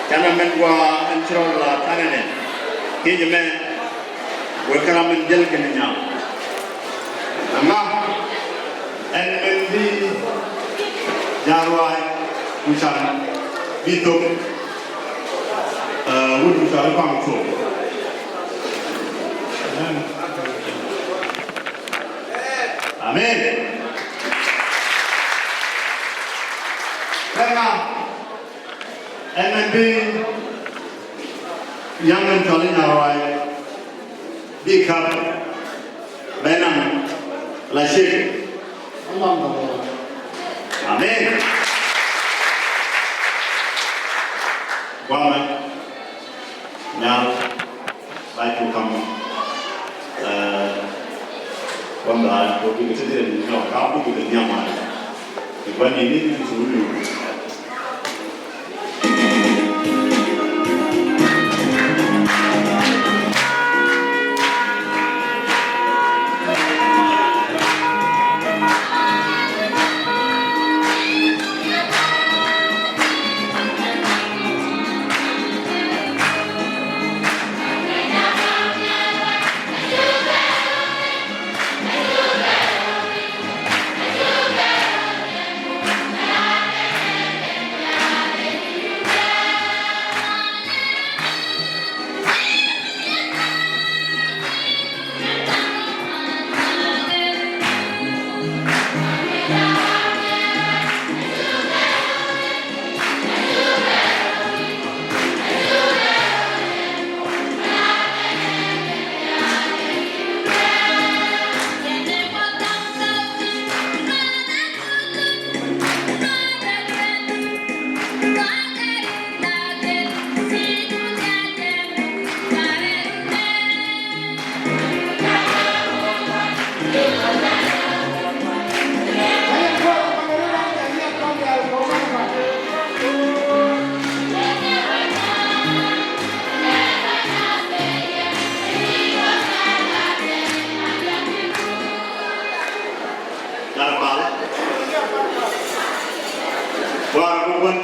Karena menggua Chuol la tanene. Kini men welcome menjel kenenya. Ama en mendi Nyaruach Ochan bitok wudu sa Koang Chuol. Amen. Karena MNB yang mencari Nyaruach bikap benang lasik. Amen. Guaman nyal baik kamu guaman kopi kecil ni kamu juga nyaman. Iban ini sulit.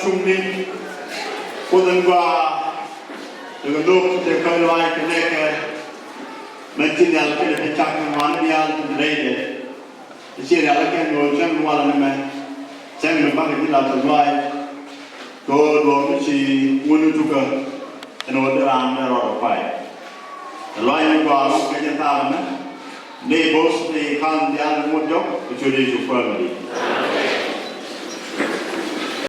Cumi, pudan gua dengan dok dekat luar kenek mencintai kita pecah mana dia terjadi. Jadi ada yang orang luar nama, saya memang kita terluar. Kau dua mesti mulu juga, dan orang orang ramai. Luar ni gua orang kerja tahu na, ni bos ni kan dia mudok, jadi super ni.